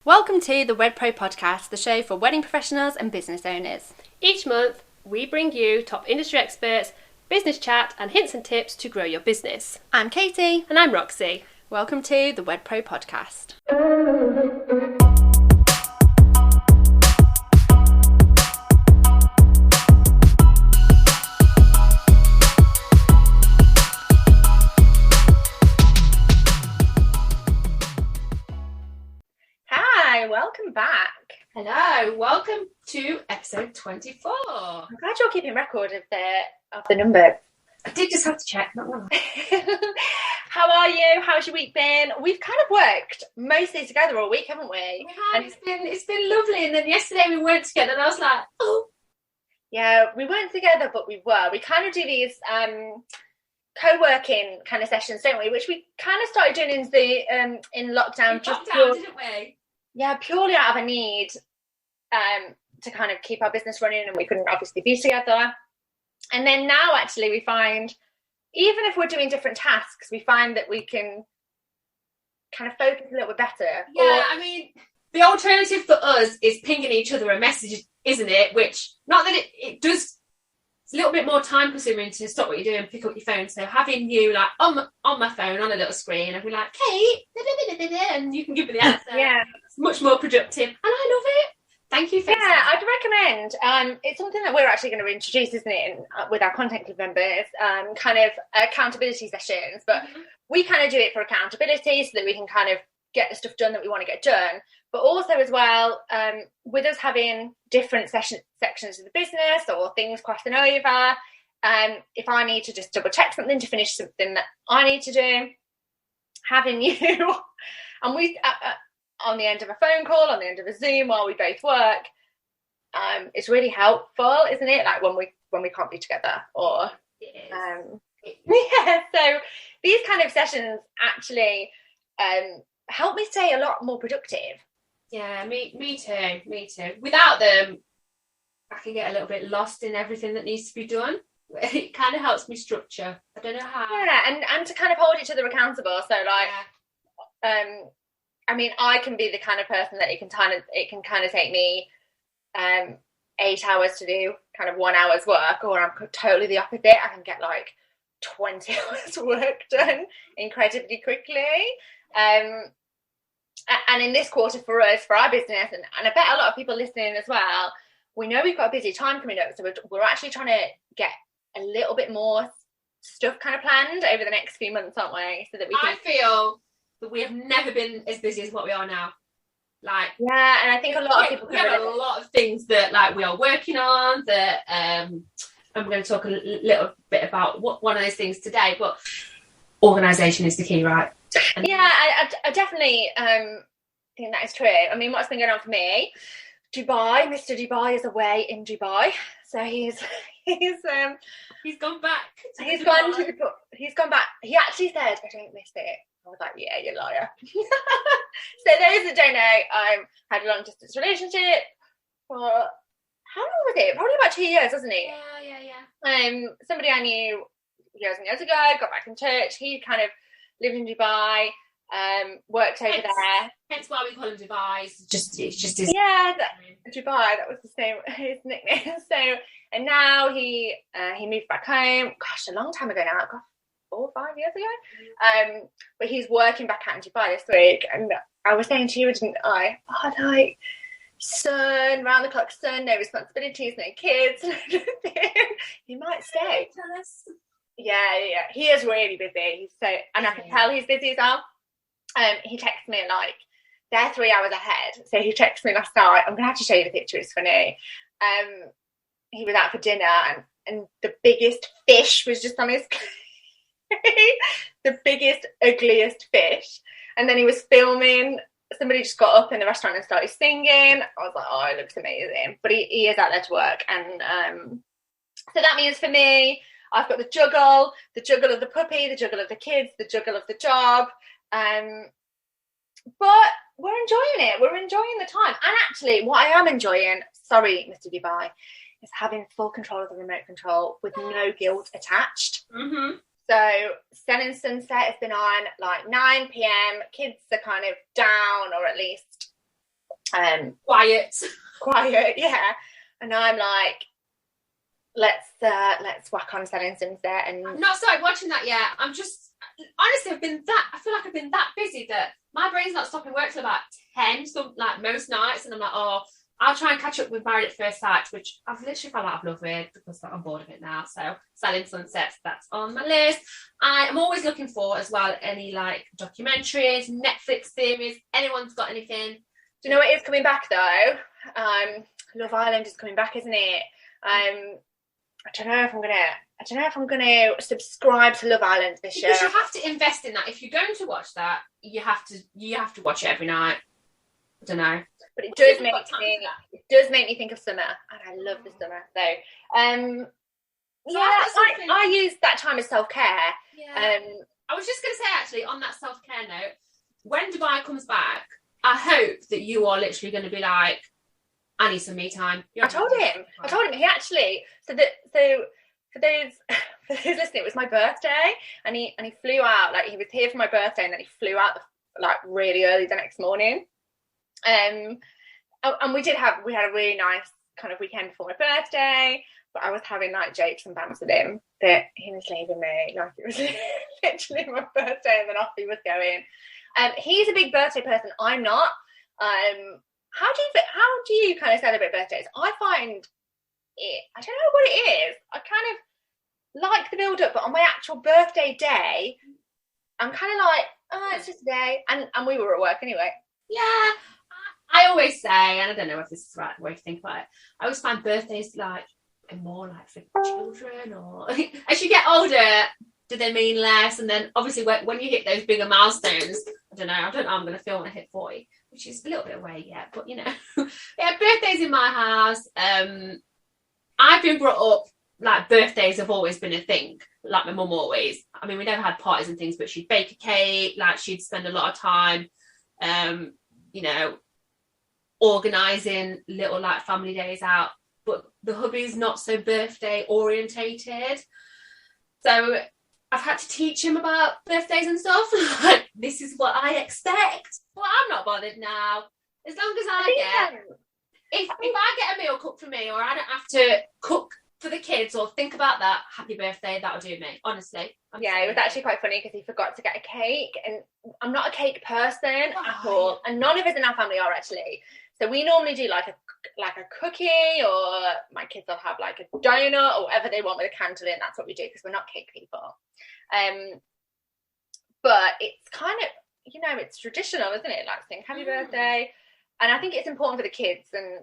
Welcome to the Wed Pro Podcast, the show for wedding professionals and business owners. Each month, we bring you top industry experts, business chat, and hints and tips to grow your business. I'm Katie. And I'm Roxy. Welcome to the Wed Pro Podcast. Hi, welcome back. Hello, welcome to episode 24. I'm glad you're keeping record of the numbers. I did just have to check, not wrong. How are you? How's your week been? We've kind of worked mostly together all week, haven't we? We have. And it's been lovely. And then yesterday we weren't together, and I was like, oh. Yeah, we weren't together, but we were. We kind of do these co-working kind of sessions, don't we? Which we kind of started doing in lockdown. Didn't we? Yeah, purely out of a need to kind of keep our business running, and we couldn't obviously be together. And then now, actually, we find, even if we're doing different tasks, we find that we can kind of focus a little bit better. Yeah, I mean, the alternative for us is pinging each other a message, isn't it? Which, not that it does, it's a little bit more time consuming to stop what you're doing and pick up your phone. So having you like on my phone on a little screen and be like, Kate, and you can give me the answer. Yeah, it's much more productive, and I love it. Thank you for that. I'd recommend. It's something that we're actually going to introduce, isn't it, with our content club members, kind of accountability sessions. But we kind of do it for accountability so that we can kind of get the stuff done that we want to get done. But also as well, with us having different sections of the business or things crossing over, if I need to just double check something to finish something that I need to do, having you, and we... on the end of a phone call, on the end of a Zoom while we both work, it's really helpful, isn't it? Like when we can't be together, or yeah. So these kind of sessions actually help me stay a lot more productive. Yeah, me too. Without them, I can get a little bit lost in everything that needs to be done. It kind of helps me structure. I don't know how. Yeah, and to kind of hold each other accountable. So I mean, I can be the kind of person that it can kind of take me 8 hours to do kind of 1 hour's work, or I'm totally the opposite. I can get like 20 hours work done incredibly quickly. And in this quarter for us, for our business, and I bet a lot of people listening as well, we know we've got a busy time coming up, so we're actually trying to get a little bit more stuff kind of planned over the next few months, aren't we? So that we can... I feel that we have never been as busy as what we are now. Like, yeah, and I think a lot of people we have a lot of things that like we are working on that and we're going to talk a little bit about one of those things today, but organisation is the key, right? And yeah, I definitely think that is true. I mean, what's been going on for me, Mr. Dubai is away in Dubai, so he's gone back. He's gone back. He actually said, "I don't miss it." I was like, "Yeah, you're a liar." So those that don't know, I had a long distance relationship for how long was it? Probably about 2 years, wasn't it? Yeah. Somebody I knew years and years ago got back in touch. He kind of lived in Dubai, worked over there. Hence why we call him Dubai. It's just his... Yeah, Dubai. That was his nickname. So, and now he moved back home. Gosh, a long time ago now. 4 or 5 years ago. But he's working back out in Dubai this week, and I was saying to you, didn't I? Oh, like son, round the clock son, no responsibilities, no kids, no nothing. He might stay. Tell us. Yeah. He is really busy. He's so, and I can tell he's busy as well. He texts me like they're 3 hours ahead. So he texted me last night. I'm gonna have to show you the picture. It's funny. He was out for dinner, and the biggest fish was just on his the biggest, ugliest fish. And then he was filming. Somebody just got up in the restaurant and started singing. I was like, oh, it looks amazing. But he is out there to work. And so that means for me, I've got the juggle of the puppy, the juggle of the kids, the juggle of the job. But we're enjoying it. We're enjoying the time. And actually, what I am enjoying, sorry, Mr. Dubai, is having full control of the remote control with no guilt attached. Mm-hmm. So Sun and Sunset has been on like 9 p.m. Kids are kind of down, or at least Quiet, yeah. And I'm like, let's whack on Selling Sunset. And I've not started watching that yet. I'm just honestly, I feel like I've been that busy that my brain's not stopping work till about 10, so like most nights, and I'm like, oh, I'll try and catch up with Married at First Sight, which I've literally fell out of love with because I'm bored of it now. So Selling Sunsets, that's on my list. I am always looking for as well any like documentaries, Netflix series. Anyone's got anything? Do you know what is coming back though? Love Island is coming back, isn't it? I don't know if I'm gonna subscribe to Love Island this year. Because you have to invest in that. If you're going to watch that, you have to watch it every night. I don't know. But it does make me think of summer, and I love the summer. So, I use that time as self-care. Yeah. I was just going to say, actually, on that self-care note, when Dubai comes back, I hope that you are literally going to be like, I need some me time. I told him. He actually, for those listening, it was my birthday, and he flew out. Like, he was here for my birthday, and then he flew out like really early the next morning. And we had a really nice kind of weekend for my birthday, but I was having like jokes and bands with him that he was leaving me, like it was literally my birthday, and then off he was going. He's a big birthday person. I'm not. How do you kind of celebrate birthdays? I find it, I don't know what it is. I kind of like the build up, but on my actual birthday day, I'm kind of like, oh, it's just a day, and we were at work anyway. Yeah. I always say, and I don't know if this is the right way to think about it, I always find birthdays like more like for children, or as you get older, do they mean less? And then obviously when you hit those bigger milestones, I don't know, I'm going to feel when I hit 40, which is a little bit away yet, but you know, yeah, birthdays in my house. I've been brought up like birthdays have always been a thing, like my mum always. I mean, we never had parties and things, but she'd bake a cake, like she'd spend a lot of time, you know, organising little like family days out. But the hubby's not so birthday orientated, so I've had to teach him about birthdays and stuff. Like, this is what I expect. Well, I'm not bothered now, as long as if I get a meal cooked for me, or I don't have to cook for the kids or think about that, happy birthday, that'll do me, honestly. It was actually quite funny because he forgot to get a cake, and I'm not a cake person at all, and none of us in our family are actually. So we normally do like a cookie, or my kids will have like a donut or whatever they want with a candle in. That's what we do because we're not cake people. But it's kind of, you know, it's traditional, isn't it? Like saying happy birthday. And I think it's important for the kids, and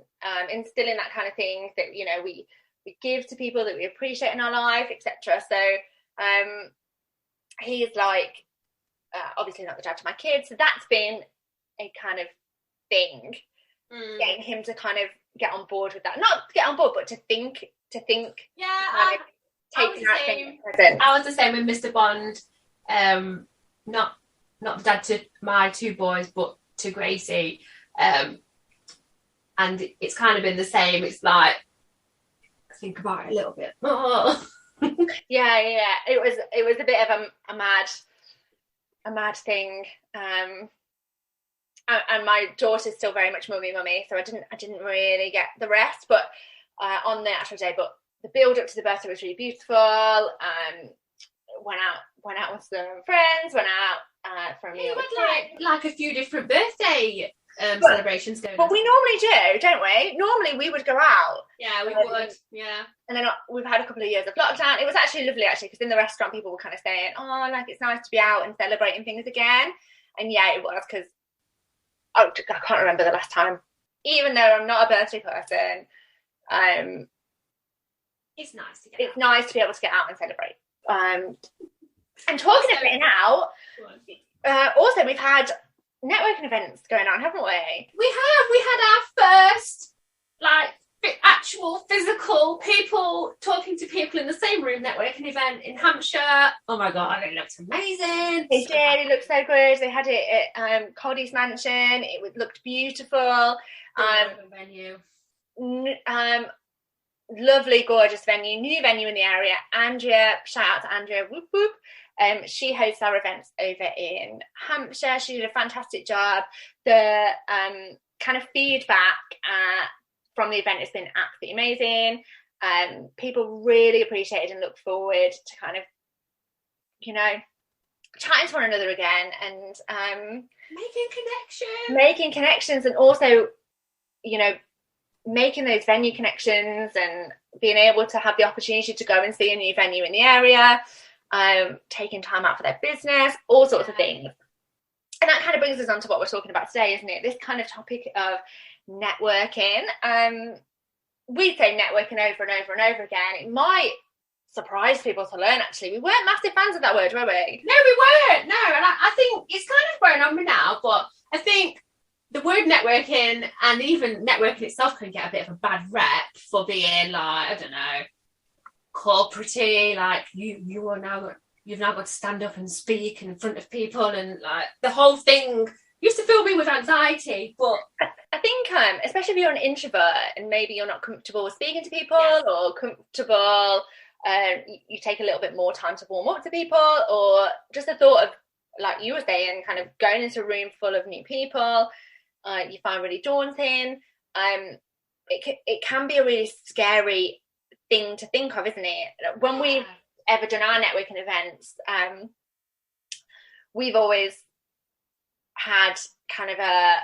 instilling that kind of thing that, you know, we give to people that we appreciate in our life, etc. So he's like, obviously not the dad to my kids, so that's been a kind of thing, getting him to kind of get on board with that. Not get on board, but to think. Yeah, I was the same with Mr. Bond. Not the dad to my two boys, but to Gracie. And it's kind of been the same. It's like, think about it a little bit. yeah. It was a bit of a mad thing. And my daughter's still very much mummy, so I didn't really get the rest. But on the actual day, but the build up to the birthday was really beautiful. Went out with some friends. Went out for a meal. You had like a few different birthday celebrations going on. But we normally do, don't we? Normally we would go out. Yeah, we would. Yeah. And then we've had a couple of years of lockdown. It was actually lovely, because in the restaurant people were kind of saying, oh, like it's nice to be out and celebrating things again. And yeah, it was, because I can't remember the last time. Even though I'm not a birthday person, it's nice to be able to get out and celebrate. And talking of getting out, also we've had networking events going on, haven't we? We had our first actual physical people talking to people in the same room networking event in Hampshire. Oh my god, it looked amazing. It did. It looked so good. They had it at Cody's mansion. It looked beautiful. Venue. Lovely, gorgeous venue. New venue in the area. Andrea, shout out to Andrea. Whoop whoop. She hosts our events over in Hampshire. She did a fantastic job. The kind of feedback from the event has been absolutely amazing. People really appreciated and look forward to kind of, you know, chatting to one another again, and making connections, and also, you know, making those venue connections and being able to have the opportunity to go and see a new venue in the area, taking time out for their business, all sorts of things. And that kind of brings us on to what we're talking about today, isn't it? This kind of topic of networking. We say networking over and over and over again. It might surprise people to learn, actually. We weren't massive fans of that word, were we? No, we weren't. No, and I think it's kind of grown on me now, but I think the word networking, and even networking itself, can get a bit of a bad rep for being like, I don't know, corporate-y, like you've now got to stand up and speak in front of people, and like the whole thing used to fill me with anxiety. But I think, especially if you're an introvert and maybe you're not comfortable with speaking to people, or comfortable, you take a little bit more time to warm up to people, or just the thought of, like you were saying, kind of going into a room full of new people, you find really daunting. It can be a really scary thing to think of, isn't it? When we've ever done our networking events, we've always had kind of a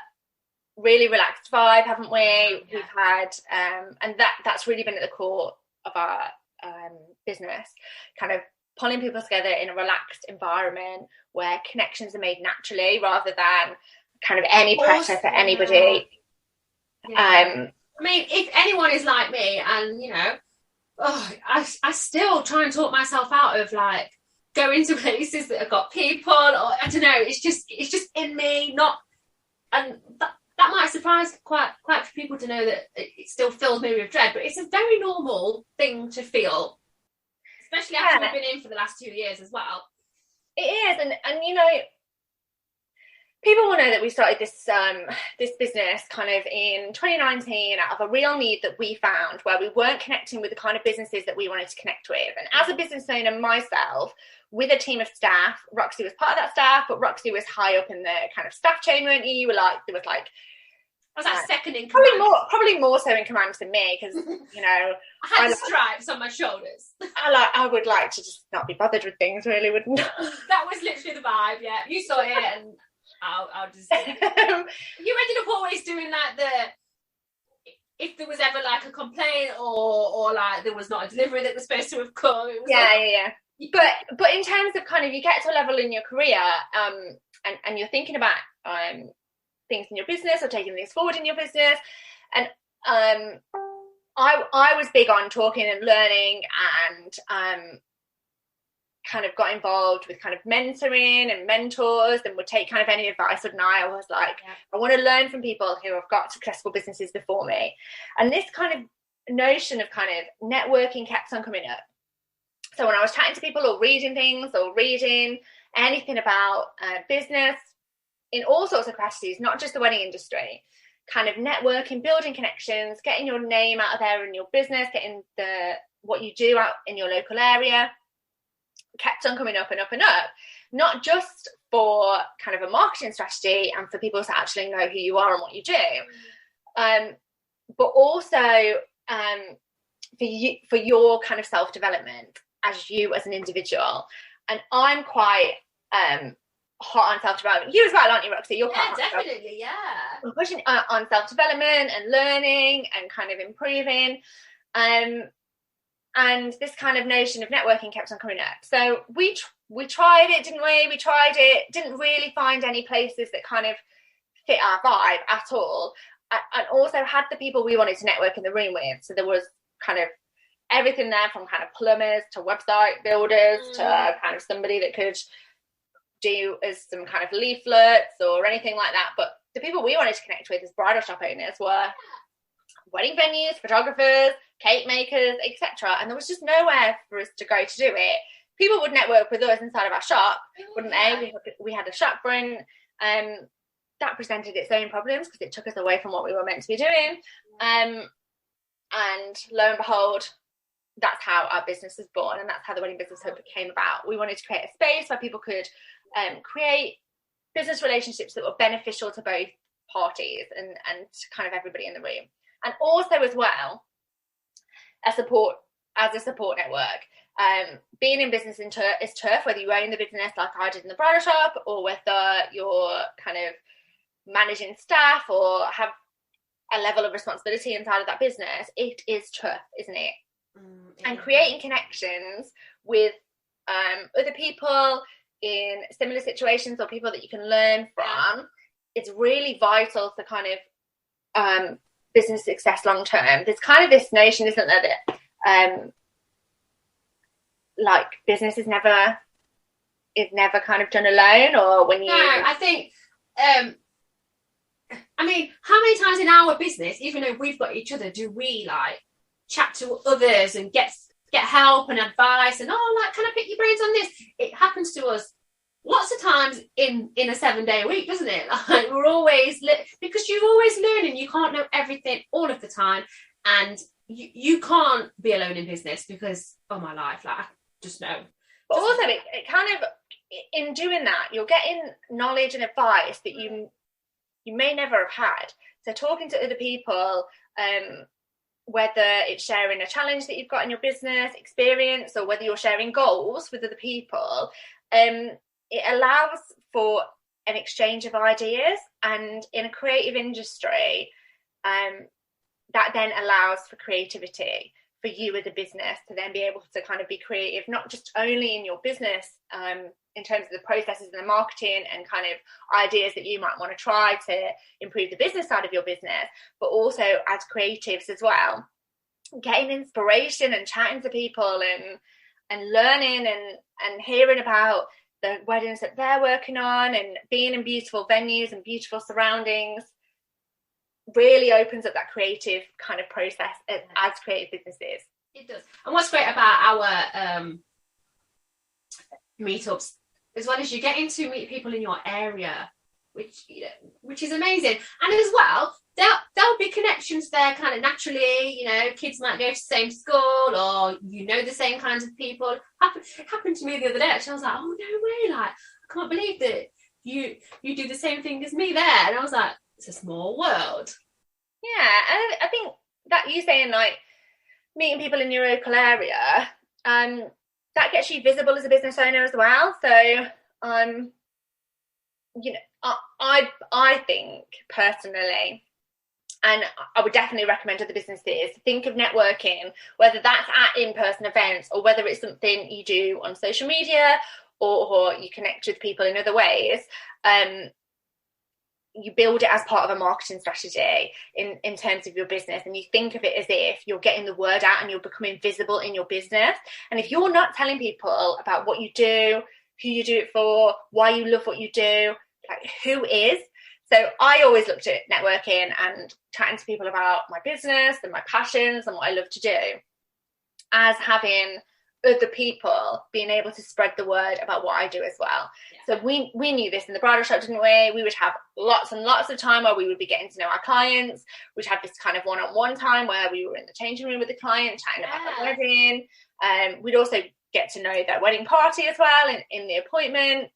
really relaxed vibe, haven't we? We've had and that's really been at the core of our business, kind of pulling people together in a relaxed environment where connections are made naturally, rather than kind of any pressure for anybody. I mean, if anyone is like me, and you know, I still try and talk myself out of like going to places that have got people, or I don't know, it's just in me, not, and that might surprise quite a few people to know that it still fills me with dread, but it's a very normal thing to feel, especially after we've been in for the last 2 years as well. It is, and you know, people will know that we started this business kind of in 2019 out of a real need that we found, where we weren't connecting with the kind of businesses that we wanted to connect with. And as a business owner myself, with a team of staff, Roxy was part of that staff, but Roxy was high up in the kind of staff chain, weren't you? You were like, there was like, I was like second in command. Probably more so in command than me, because you know, I had stripes on my shoulders. I would like to just not be bothered with things, really, wouldn't I? That was literally the vibe. Yeah, you saw it, and I'll just. You ended up always doing like if there was ever like a complaint, or like there was not a delivery that was supposed to have come. It was yeah. But in terms of kind of, you get to a level in your career, and you're thinking about things in your business, or taking things forward in your business, and I was big on talking and learning, and kind of got involved with kind of mentoring and mentors, and would take kind of any advice. And I was like, I want to learn from people who have got successful businesses before me. And this kind of notion of kind of networking kept on coming up. So when I was chatting to people, or reading things, or reading anything about business in all sorts of capacities, not just the wedding industry, kind of networking, building connections, getting your name out of there in your business, getting what you do out in your local area, kept on coming up and up and up, not just for kind of a marketing strategy and for people to actually know who you are and what you do, but also for your kind of self-development as you as an individual. And I'm quite hot on self-development. You as well, aren't you, Roxy? You're quite definitely, yeah. I'm pushing on self-development and learning and kind of improving. And this kind of notion of networking kept on coming up. So we tried it, didn't we? We tried it, didn't really find any places that kind of fit our vibe at all. And also had the people we wanted to network in the room with. So there was kind of everything there, from kind of plumbers to website builders to kind of somebody that could do as some kind of leaflets or anything like that. But the people we wanted to connect with as bridal shop owners were wedding venues, photographers, cake makers, etc. And there was just nowhere for us to go to do it. People would network with us inside of our shop, wouldn't they? We had a shop front. That presented its own problems because it took us away from what we were meant to be doing. And lo and behold, that's how our business was born, and that's how the Wedding Business Hub came about. We wanted to create a space where people could create business relationships that were beneficial to both parties and kind of everybody in the room. And also as well, as a support network. Being in business is tough, whether you own the business like I did in the bridal shop, or whether you're kind of managing staff or have a level of responsibility inside of that business. It is tough, isn't it? And creating connections with other people in similar situations, or people that you can learn from, it's really vital for kind of business success long term. There's kind of this notion, isn't there, that like business is never kind of done alone, or when you... No, I think I mean, how many times in our business, even though we've got each other, do we like chat to others and get help and advice and, oh, like, can I pick your brains on this? It happens to us lots of times in a 7-day week, doesn't it? Like, we're always because you're always learning. You can't know everything all of the time, and you can't be alone in business because, oh my life, like, I just know. But also, it kind of, in doing that, you're getting knowledge and advice that you may never have had. So talking to other people, whether it's sharing a challenge that you've got in your business experience, or whether you're sharing goals with other people, it allows for an exchange of ideas. And in a creative industry, that then allows for creativity for you as a business to then be able to kind of be creative, not just only in your business, in terms of the processes and the marketing and kind of ideas that you might want to try to improve the business side of your business, but also as creatives as well, getting inspiration and chatting to people and learning and hearing about the weddings that they're working on, and being in beautiful venues and beautiful surroundings really opens up that creative kind of process as creative businesses. It does. And what's great about our meetups, as well as you're getting to meet people in your area, which is amazing. And as well, there'll be connections there kind of naturally. Kids might go to the same school, or the same kinds of people. It happened to me the other day. Actually, I was like, oh no way! Like, I can't believe that you do the same thing as me there. And I was like, it's a small world. Yeah, and I think that you saying like meeting people in your local area, that gets you visible as a business owner as well. So, I think personally, and I would definitely recommend other businesses, think of networking, whether that's at in-person events or whether it's something you do on social media or you connect with people in other ways. You build it as part of a marketing strategy in terms of your business, and you think of it as if you're getting the word out and you're becoming visible in your business. And if you're not telling people about what you do, who you do it for, why you love what you do, like, who is? So I always looked at networking and chatting to people about my business and my passions and what I love to do as having other people being able to spread the word about what I do as well. Yeah. So we knew this in the bridal shop, didn't we? We would have lots and lots of time where we would be getting to know our clients. We'd have this kind of one-on-one time where we were in the changing room with the client, chatting about the wedding. We'd also get to know their wedding party as well in the appointment.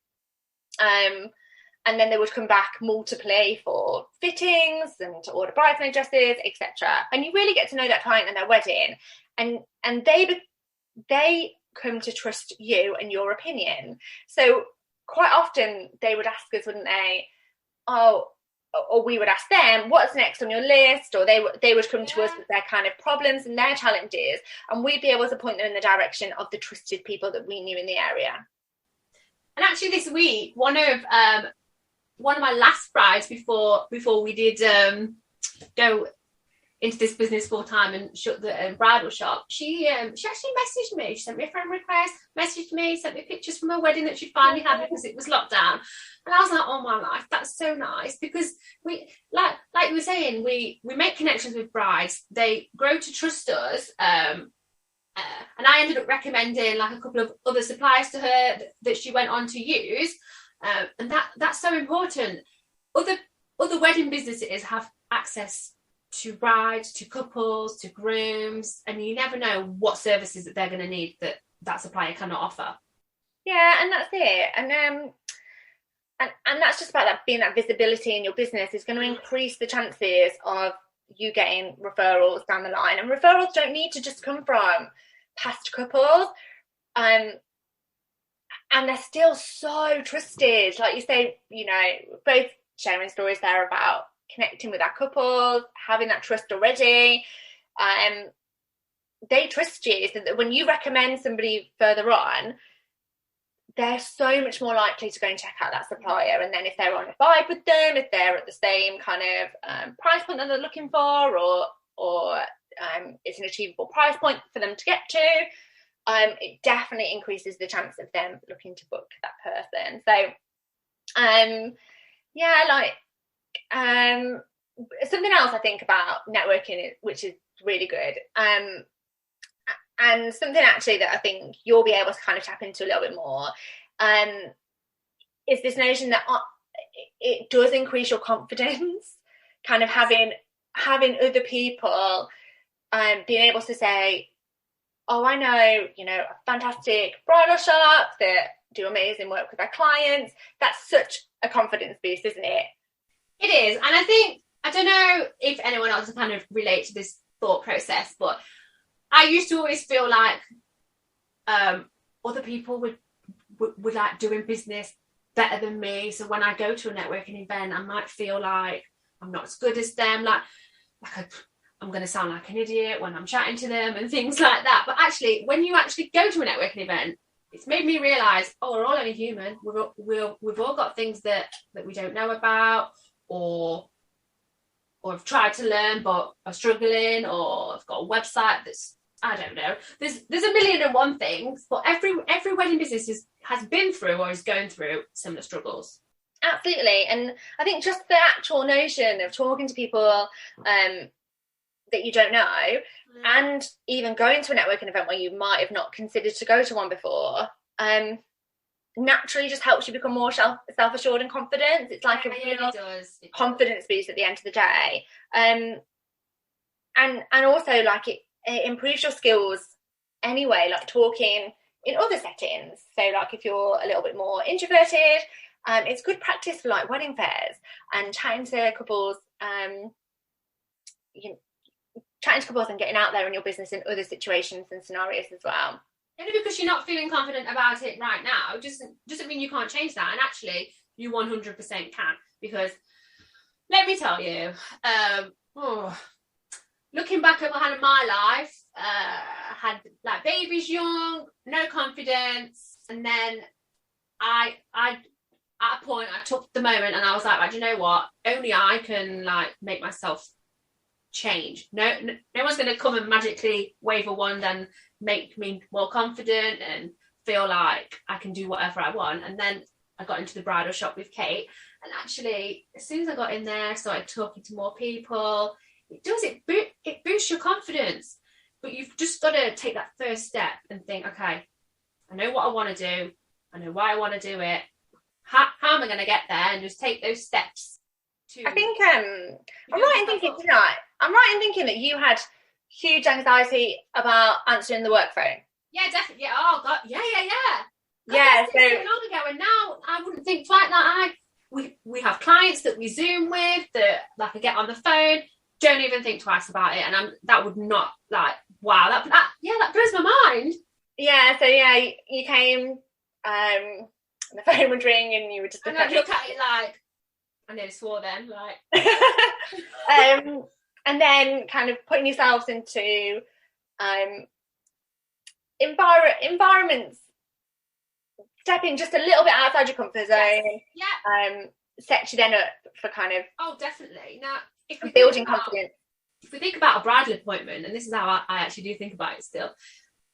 And then they would come back multiply for fittings and to order bridesmaid dresses, etc. And you really get to know that client and their wedding, and they come to trust you and your opinion. So quite often they would ask us, wouldn't they? Oh, or we would ask them, what's next on your list? Or they would come to us with their kind of problems and their challenges, and we'd be able to point them in the direction of the trusted people that we knew in the area. And actually this week, one of my last brides before we did go into this business full time and shut the bridal shop, she actually messaged me. She sent me a friend request, messaged me, sent me pictures from her wedding that she'd finally had because it was lockdown. And I was like, oh my life, that's so nice, because we like you were saying, we make connections with brides, they grow to trust us. And I ended up recommending like a couple of other suppliers to her that she went on to use. And that's so important. Other wedding businesses have access to brides, to couples, to grooms, and you never know what services that they're going to need that supplier cannot offer. Yeah, and that's it. And and that's just about that, being that visibility in your business is going to increase the chances of you getting referrals down the line. And referrals don't need to just come from past couples, and they're still so trusted. Like you say, you know, both sharing stories there about connecting with our couples, having that trust already. They trust you, so that when you recommend somebody further on, they're so much more likely to go and check out that supplier. And then if they're on a vibe with them, if they're at the same kind of price point that they're looking for, or it's an achievable price point for them to get to, it definitely increases the chance of them looking to book that person. So something else I think about networking, which is really good, and something actually that I think you'll be able to kind of tap into a little bit more, is this notion that it does increase your confidence, kind of having other people being able to say, oh, I know, you know, a fantastic bridal shop that do amazing work with their clients. That's such a confidence boost, isn't it? It is. And I don't know if anyone else can kind of relate to this thought process, but I used to always feel like other people would like doing business better than me. So when I go to a networking event, I might feel like I'm not as good as them. Like I'm going to sound like an idiot when I'm chatting to them and things like that. But actually, when you actually go to a networking event, it's made me realise, oh, we're all only human. We've all got things that we don't know about, or have tried to learn but are struggling, or have got a website that's, I don't know. There's a million and one things, but every wedding business has been through or is going through similar struggles. Absolutely. And I think just the actual notion of talking to people that you don't know, and even going to a networking event where you might have not considered to go to one before, naturally just helps you become more self-assured and confident. It's like a real confidence boost at the end of the day. And also, like, it improves your skills anyway, like talking in other settings. So like if you're a little bit more introverted, it's good practice for like wedding fairs and chatting to couples, and getting out there in your business in other situations and scenarios as well. Only because you're not feeling confident about it right now doesn't mean you can't change that. And actually, you 100% can. Because let me tell you, looking back at my life, had like babies young, no confidence, and then I at a point I took the moment and I was like, right, do you know what? Only I can like make myself change. No one's going to come and magically wave a wand and make me more confident and feel like I can do whatever I want. And then I got into the bridal shop with Kate, and actually as soon as I got in there, started talking to more people, it boosts your confidence. But you've just got to take that first step and think, okay, I know what I want to do, I know why I want to do it, how am I going to get there, and just take those steps. I think I'm right in thinking that you had huge anxiety about answering the work phone. Yeah, definitely. Oh God, yeah. Yeah, so long ago, and now I wouldn't think like that. We have clients that we Zoom with that like I get on the phone, don't even think twice about it, and that would not like, wow, that blows my mind. Yeah, so yeah, you came, the phone would ring and you would just look at it like, I nearly swore then, like. And then kind of putting yourselves into environments, stepping just a little bit outside your comfort zone. Yeah. Sets you then up for kind of. Oh, definitely. Now, if we building confidence. If we think about a bridal appointment, and this is how I actually do think about it still,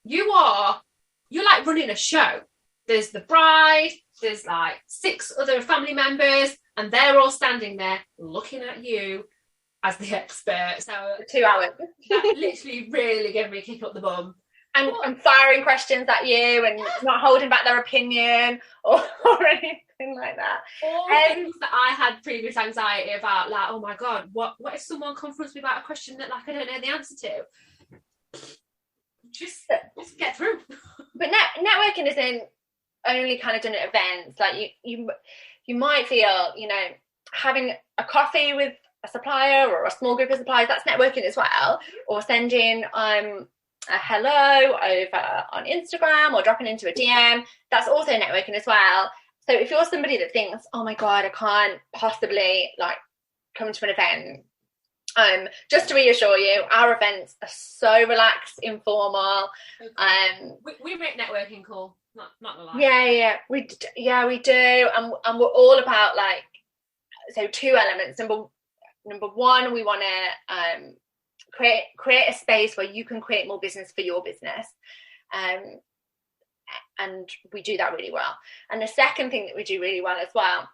you're like running a show. There's the bride, there's like 6 other family members, and they're all standing there looking at you as the expert. So for 2 hours. That literally really gave me a kick up the bum. And firing questions at you and not holding back their opinion or anything like that. All things that I had previous anxiety about, like, oh my God, what if someone confronts me about a question that like I don't know the answer to? Just get through. But networking isn't only kind of done at events. Like you you might feel, having a coffee with a supplier or a small group of suppliers, that's networking as well. Or sending a hello over on Instagram or dropping into a DM, that's also networking as well. So if you're somebody that thinks, oh my God, I can't possibly come to an event, just to reassure you, our events are so relaxed, informal. We make networking cool, not the lie. Yeah, we do, and we're all about so two elements. Number one, we want to create a space where you can create more business for your business, and we do that really well. And the second thing that we do really well as well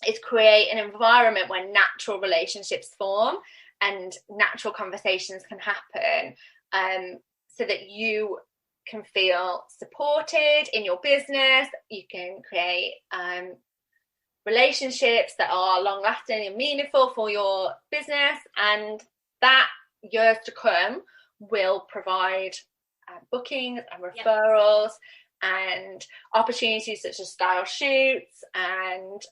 is create an environment where natural relationships form and natural conversations can happen, so that you can feel supported in your business. You can create relationships that are long lasting and meaningful for your business, and that years to come will provide bookings and referrals and opportunities such as style shoots and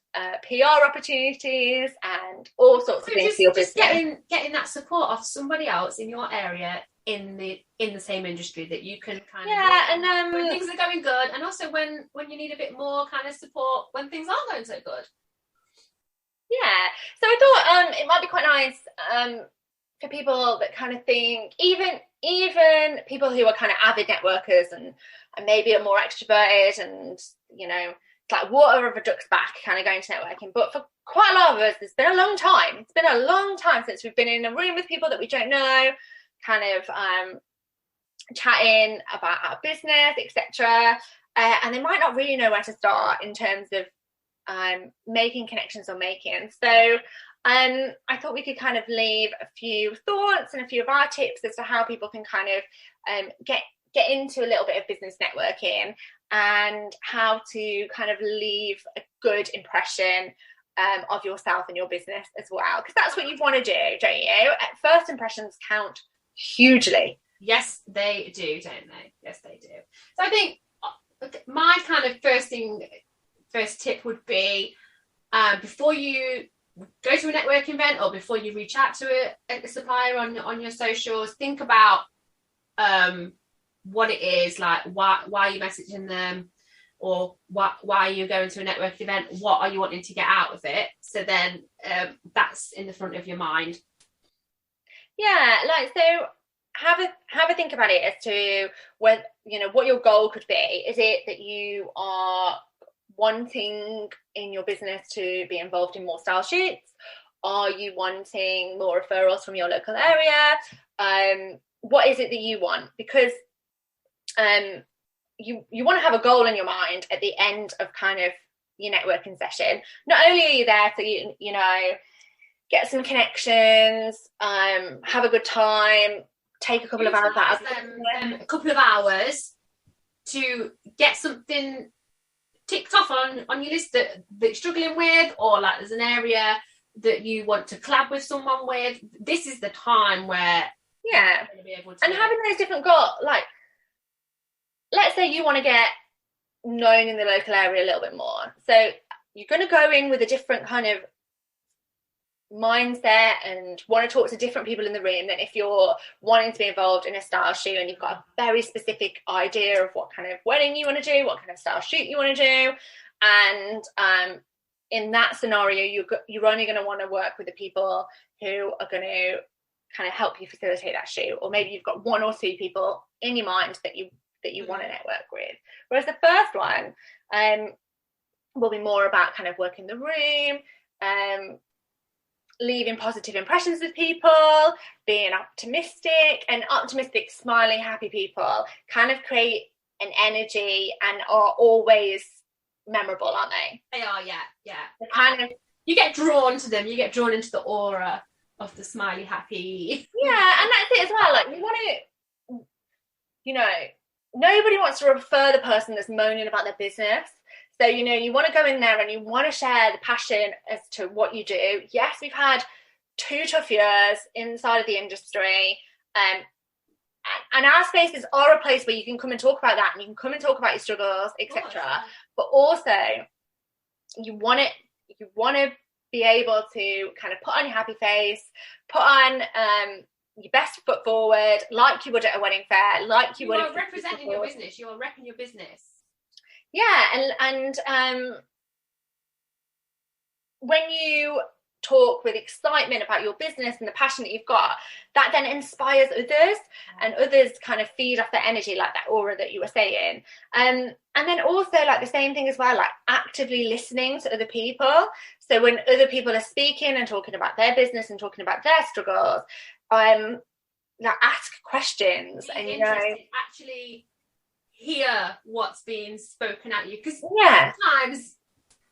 PR opportunities and all sorts of things for your business. Getting that support of somebody else in your area in the same industry that you can kind of and when things are going good, and also when you need a bit more kind of support when things aren't going so good. Yeah, so I thought it might be quite nice for people that kind of think, even people who are kind of avid networkers and maybe are more extroverted, and it's like water of a duck's back kind of going to networking. But for quite a lot of us, it's been a long time since we've been in a room with people that we don't know, kind of chatting about our business, etc. And they might not really know where to start in terms of making connections or making. So I thought we could kind of leave a few thoughts and a few of our tips as to how people can kind of get into a little bit of business networking, and how to kind of leave a good impression of yourself and your business as well, because that's what you want to do, don't you? First impressions count hugely. Yes, they do, don't they? Yes, they do. So I think my kind of first tip would be, before you go to a networking event or before you reach out to a supplier on your socials, think about what it is, like why are you messaging them, or why are you going to a networking event, what are you wanting to get out of it, so then that's in the front of your mind. So have a think about it as to what your goal could be. Is it that you are wanting in your business to be involved in more style shoots? Are you wanting more referrals from your local area? What is it that you want? Because you want to have a goal in your mind at the end of kind of your networking session. Not only are you there to get some connections, have a good time, take a couple of hours out of a couple of hours to get something ticked off on your list that you're struggling with, or like there's an area that you want to collab with someone with. This is the time where you're going to be able to, and having those different goals. Like, let's say you want to get known in the local area a little bit more, so you're going to go in with a different kind of mindset and want to talk to different people in the room than if you're wanting to be involved in a style shoot and you've got a very specific idea of what kind of wedding you want to do, what kind of style shoot you want to do. And in that scenario, you're only going to want to work with the people who are going to kind of help you facilitate that shoot, or maybe you've got one or two people in your mind that you want to network with. Whereas the first one will be more about kind of working the room, leaving positive impressions with people, being optimistic, and optimistic, smiling, happy people kind of create an energy and are always memorable, aren't they? They are, yeah. They're kind of, you get drawn to them, you get drawn into the aura of the smiley, happy. Yeah, and that's it as well. Like, you want to, nobody wants to refer the person that's moaning about their business. So, you want to go in there and you want to share the passion as to what you do. Yes, we've had 2 tough years inside of the industry. And our spaces are a place where you can come and talk about that, and you can come and talk about your struggles, etc. But also, you want to be able to kind of put on your happy face, put on your best foot forward, like you would at a wedding fair, like you would. You are representing your business. You are repping your business. Yeah, and when you talk with excitement about your business and the passion that you've got, that then inspires others, and others kind of feed off that energy, like that aura that you were saying. And then also, like, the same thing as well, like actively listening to other people. So when other people are speaking and talking about their business and talking about their struggles, like, ask questions and, you know, actually hear what's being spoken at you, because sometimes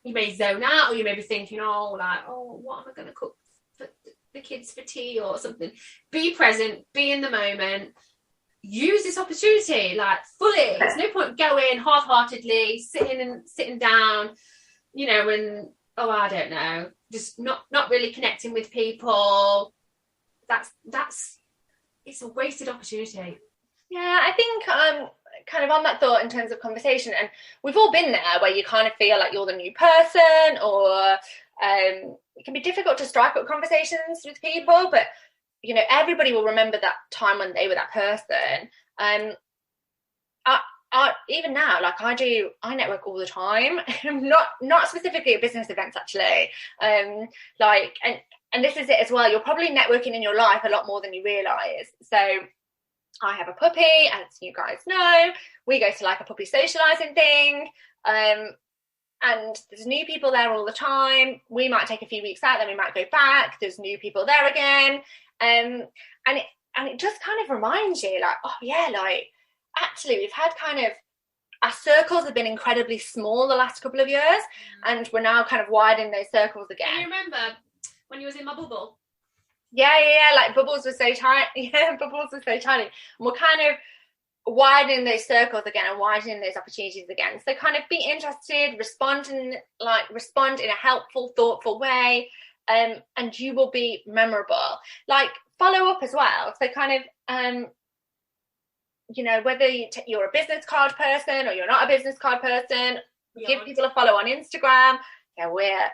you may zone out, or you may be thinking, what am I going to cook for the kids for tea or something. Be present, be in the moment, use this opportunity like fully. There's no point going half-heartedly, sitting down, you know, and I don't know, just not really connecting with people. That's it's a wasted opportunity. Yeah, I think kind of on that thought in terms of conversation, and we've all been there where you kind of feel like you're the new person, or it can be difficult to strike up conversations with people, but, you know, everybody will remember that time when they were that person. I even now, like, I network all the time. not specifically at business events, actually. And this is it as well. You're probably networking in your life a lot more than you realise. So I have a puppy, as you guys know. We go to like a puppy socialising thing. And there's new people there all the time. We might take a few weeks out, then we might go back. There's new people there again. And it just kind of reminds you, like, oh yeah, like, actually we've had kind of, our circles have been incredibly small the last couple of years, and we're now kind of widening those circles again. Can you remember when you was in my bubble? Yeah, like bubbles were so tiny. Yeah, bubbles were so tiny. And we're kind of widening those circles again and widening those opportunities again. So kind of be interested, respond in a helpful, thoughtful way, and you will be memorable. Like, follow up as well. So kind of, you know, whether you're a business card person or you're not a business card person, give people a follow on Instagram. Yeah, we're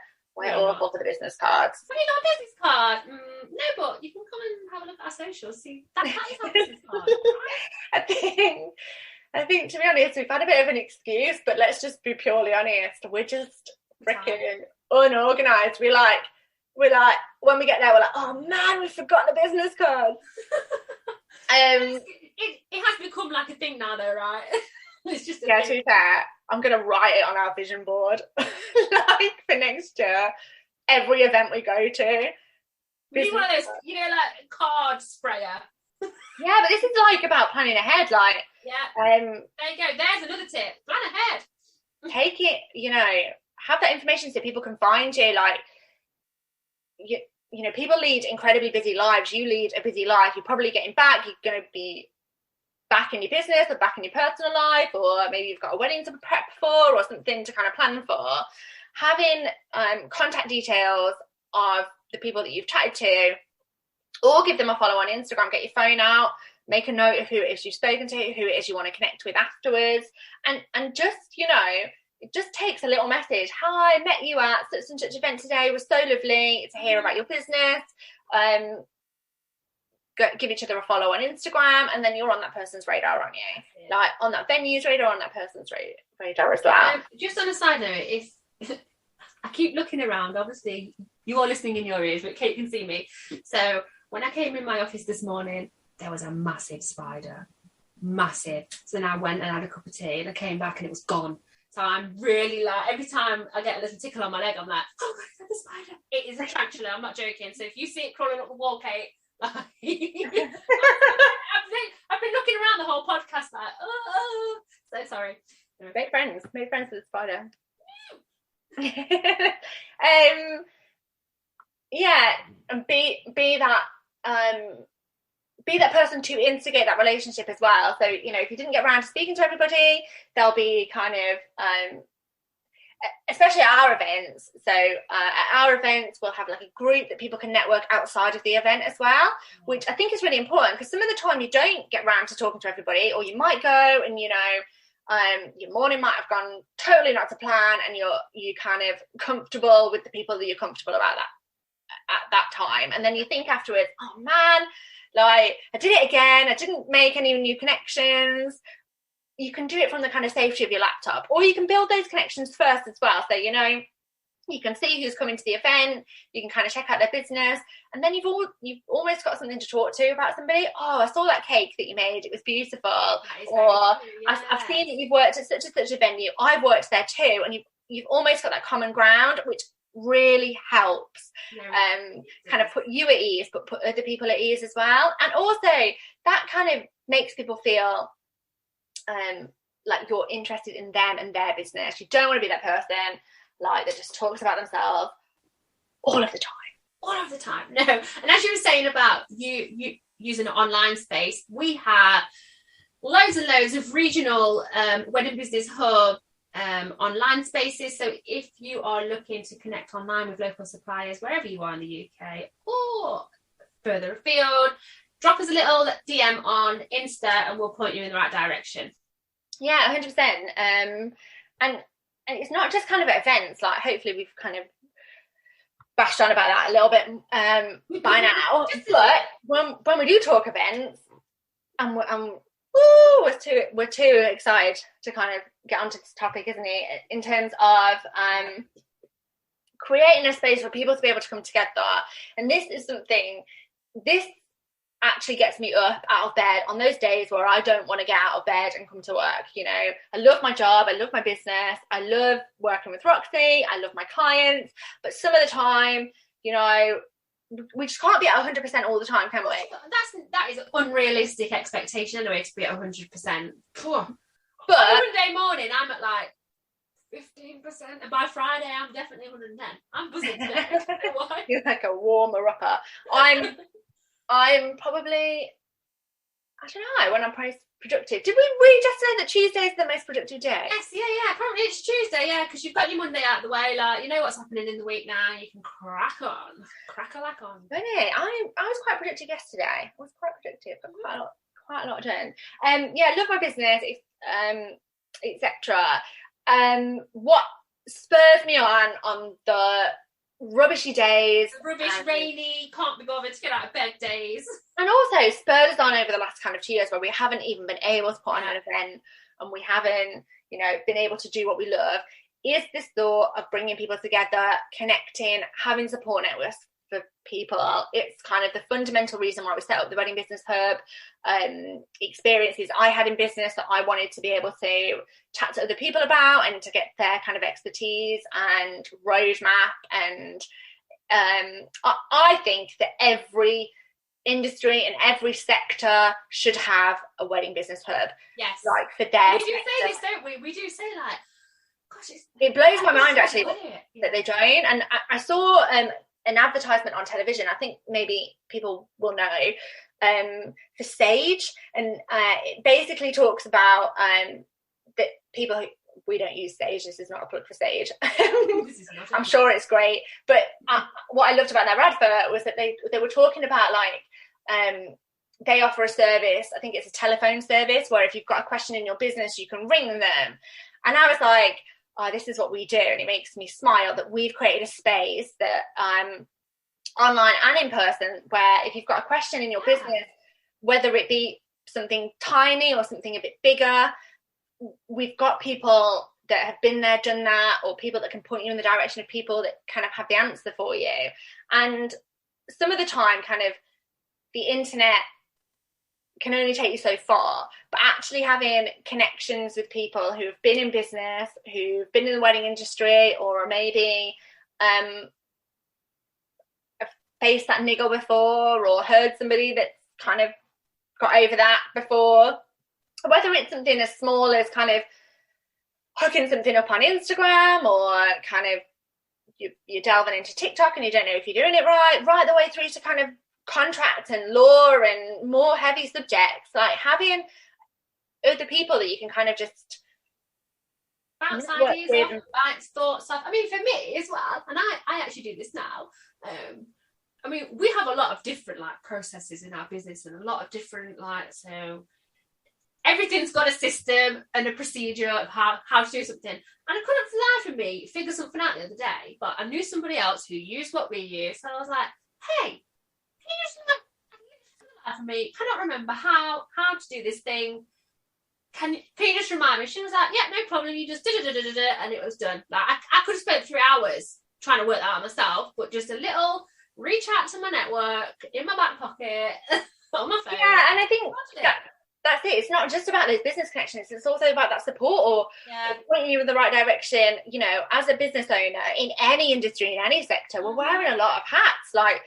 awful for the business cards. Have you got a business card? No, but you can come and have a look at our socials. See, that is our business card. I think, to be honest, we've had a bit of an excuse, but let's just be purely honest. We're just freaking unorganised. We're like, when we get there, we're like, oh man, we forgot the business card. It has become like a thing now, though, right? It's just to be fair, I'm going to write it on our vision board, like, for next year. Every event we go to. We need one of those, you know, like, card sprayer. Yeah, but this is like about planning ahead, like. Yeah. There you go. There's another tip. Plan ahead. Take it, you know, have that information so people can find you. Like, you know, people lead incredibly busy lives. You lead a busy life. You're probably getting back. You're going to be back in your business or back in your personal life, or maybe you've got a wedding to prep for or something to kind of plan for. Having contact details of the people that you've chatted to, or give them a follow on Instagram. Get your phone out, make a note of who it is you've spoken to, who it is you want to connect with afterwards, and just, you know, it just takes a little message. Hi, met you at such and such event today. It was so lovely to hear about your business. Give each other a follow on Instagram, and then you're on that person's radar, aren't you? Yeah. Like, on that venue's radar, on that person's radar as well. Just on a side note, if I keep looking around, obviously you are listening in your ears, but Kate can see me. So when I came in my office this morning, there was a massive spider. Massive. So then I went and had a cup of tea, and I came back and it was gone. So I'm really, like, every time I get a little tickle on my leg, I'm like, oh my God, the spider. It is a tarantula, I'm not joking. So if you see it crawling up the wall, Kate, like, I've been looking around the whole podcast like, oh, so sorry. Make friends with the spider. Yeah, and be that person to instigate that relationship as well. So, you know, if you didn't get around to speaking to everybody, there'll be kind of especially at our events. So at our events, we'll have like a group that people can network outside of the event as well, which I think is really important, because some of the time you don't get around to talking to everybody, or you might go and, you know, Your morning might have gone totally not to plan, and you kind of comfortable with the people that you're comfortable about that at that time. And then you think afterwards, oh man, like I did it again, I didn't make any new connections. You can do it from the kind of safety of your laptop, or you can build those connections first as well. So, you can see who's coming to the event, you can kind of check out their business, and then you've almost got something to talk to about somebody. Oh, I saw that cake that you made, it was beautiful. Or I've seen that you've worked at such and such a venue, I've worked there too, and you've almost got that common ground, which really helps kind of put you at ease, but put other people at ease as well. And also that kind of makes people feel like you're interested in them and their business. You don't want to be that person like that just talks about themselves all of the time. No. And as you were saying about you using an online space, we have loads and loads of regional wedding business hub online spaces. So if you are looking to connect online with local suppliers wherever you are in the UK or further afield, drop us a little DM on Insta and we'll point you in the right direction. Yeah, 100%. And it's not just kind of at events, like hopefully we've kind of bashed on about that a little bit by now. But when we do talk events, and we're too excited to kind of get onto this topic, isn't it? In terms of creating a space for people to be able to come together. And this is something, this actually gets me up out of bed on those days where I don't want to get out of bed and come to work. I love my job, I love my business, I love working with Roxy, I love my clients, but some of the time, we just can't be at 100% all the time, can we? That is an unrealistic expectation anyway, to be at 100%. But Monday morning I'm at like 15%, and by Friday I'm definitely 110. I'm buzzing today. Why? You're like a warmer upper. I'm probably, I don't know, when I'm most productive. Did we just say that Tuesday is the most productive day? Yes, yeah. Probably it's Tuesday, yeah, because you've got your Monday out of the way. Like, you know what's happening in the week now. You can crack on. Really? I was quite productive yesterday. I was quite productive, but quite a lot done. I love my business, etc. What spurs me on the rubbishy days, rainy, can't be bothered to get out of bed days, and also spurred us on over the last kind of 2 years where we haven't even been able to put on an event, and we haven't been able to do what we love, is this thought of bringing people together, connecting, having support networks for people. It's kind of the fundamental reason why we set up the Wedding Business Hub. Experiences I had in business that I wanted to be able to chat to other people about and to get their kind of expertise and roadmap. And I think that every industry and every sector should have a Wedding Business Hub. Yes. Like for their We do say this, don't we? We do say like, gosh, it blows my mind actually that they don't. And I saw an advertisement on television, I think maybe people will know, for Sage, and it basically talks about that people who, we don't use Sage, this is not a plug for Sage. I'm sure it's great, but what I loved about their advert was that they were talking about they offer a service, I think it's a telephone service, where if you've got a question in your business you can ring them. And I was like, oh, this is what we do, and it makes me smile that we've created a space that online and in person, where if you've got a question in your business, whether it be something tiny or something a bit bigger, we've got people that have been there, done that, or people that can point you in the direction of people that kind of have the answer for you. And some of the time kind of the internet can only take you so far, but actually having connections with people who have been in business, who've been in the wedding industry, or maybe have faced that niggle before, or heard somebody that's kind of got over that before, whether it's something as small as kind of hooking something up on Instagram, or kind of you're delving into TikTok and you don't know if you're doing it right the way through to kind of contract and law and more heavy subjects, like having other people that you can kind of just bounce ideas off, bounce thoughts off. I mean, for me as well, and I actually do this now. I mean, we have a lot of different like processes in our business, and a lot of different so everything's got a system and a procedure of how to do something. And I couldn't for the life of me figure something out the other day, but I knew somebody else who used what we use. So I was like, hey, can you just for me, cannot remember how to do this thing. Can you just remind me? She was like, yeah, no problem. You just and it was done. Like I could have spent 3 hours trying to work that out myself, but just a little reach out to my network in my back pocket on my phone. Yeah, and I think that's it. It's not just about those business connections. It's also about that support or pointing you in the right direction. You know, as a business owner in any industry, in any sector, we're wearing a lot of hats. Like,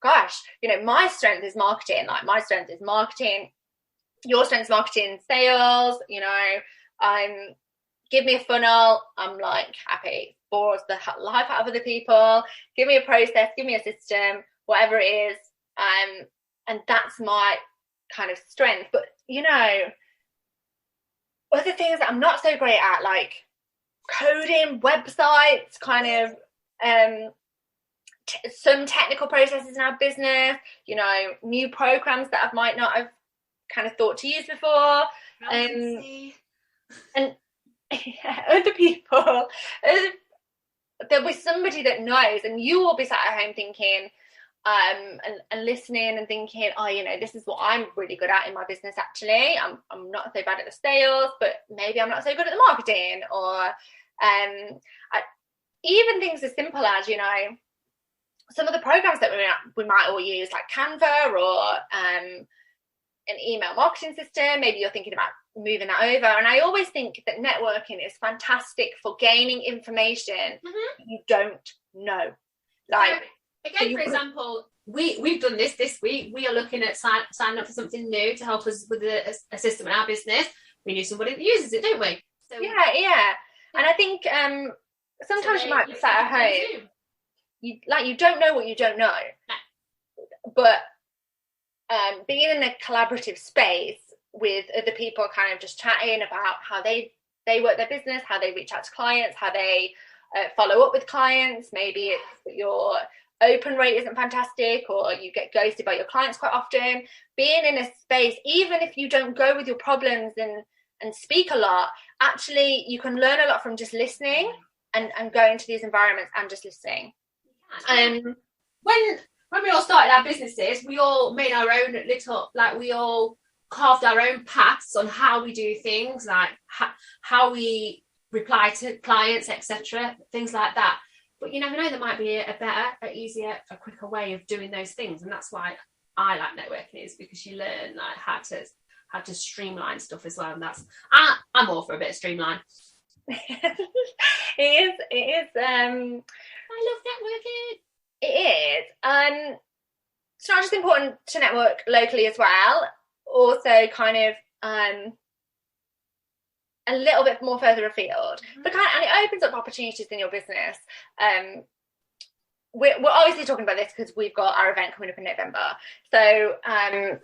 gosh, you know, my strength is marketing. Like, my strength is marketing. Your strength is marketing, sales. You know, give me a funnel. I'm like happy. Bores the life out of other people. Give me a process. Give me a system. Whatever it is. And that's my kind of strength. But you know, other things that I'm not so great at, like coding, websites, kind of some technical processes in our business, you know, new programs that I might not have kind of thought to use before. And other people, there'll be somebody that knows, and you will be sat at home thinking, and listening and thinking, oh, you know, this is what I'm really good at in my business. Actually, I'm not so bad at the sales, but maybe I'm not so good at the marketing, or even things as simple as, you know, some of the programs that we might all use, like Canva or an email marketing system. Maybe you're thinking about moving that over. And I always think that networking is fantastic for gaining information you don't know. Like, again, for example, we've done this week. We are looking at signing up for something new to help us with a system in our business. We need somebody that uses it, don't we? So yeah. And I think sometimes you might be sat at home. You don't know what you don't know. No. But being in a collaborative space with other people, kind of just chatting about how they work their business, how they reach out to clients, how they follow up with clients. Maybe it's your open rate isn't fantastic, or you get ghosted by your clients quite often. Being in a space, even if you don't go with your problems and speak a lot, actually you can learn a lot from just listening and going to these environments and just listening. When we all started our businesses, we all made our own little, like, we all carved our own paths on how we do things, like how we reply to clients, etc., things like that. But you never know, there might be a better, a easier, a quicker way of doing those things. And that's why I like networking, is because you learn like how to streamline stuff as well. And I'm all for a bit of streamline. It is. I love networking. It is. It's not just important to network locally as well, also kind of a little bit more further afield, but and it opens up opportunities in your business. We're obviously talking about this because we've got our event coming up in November. So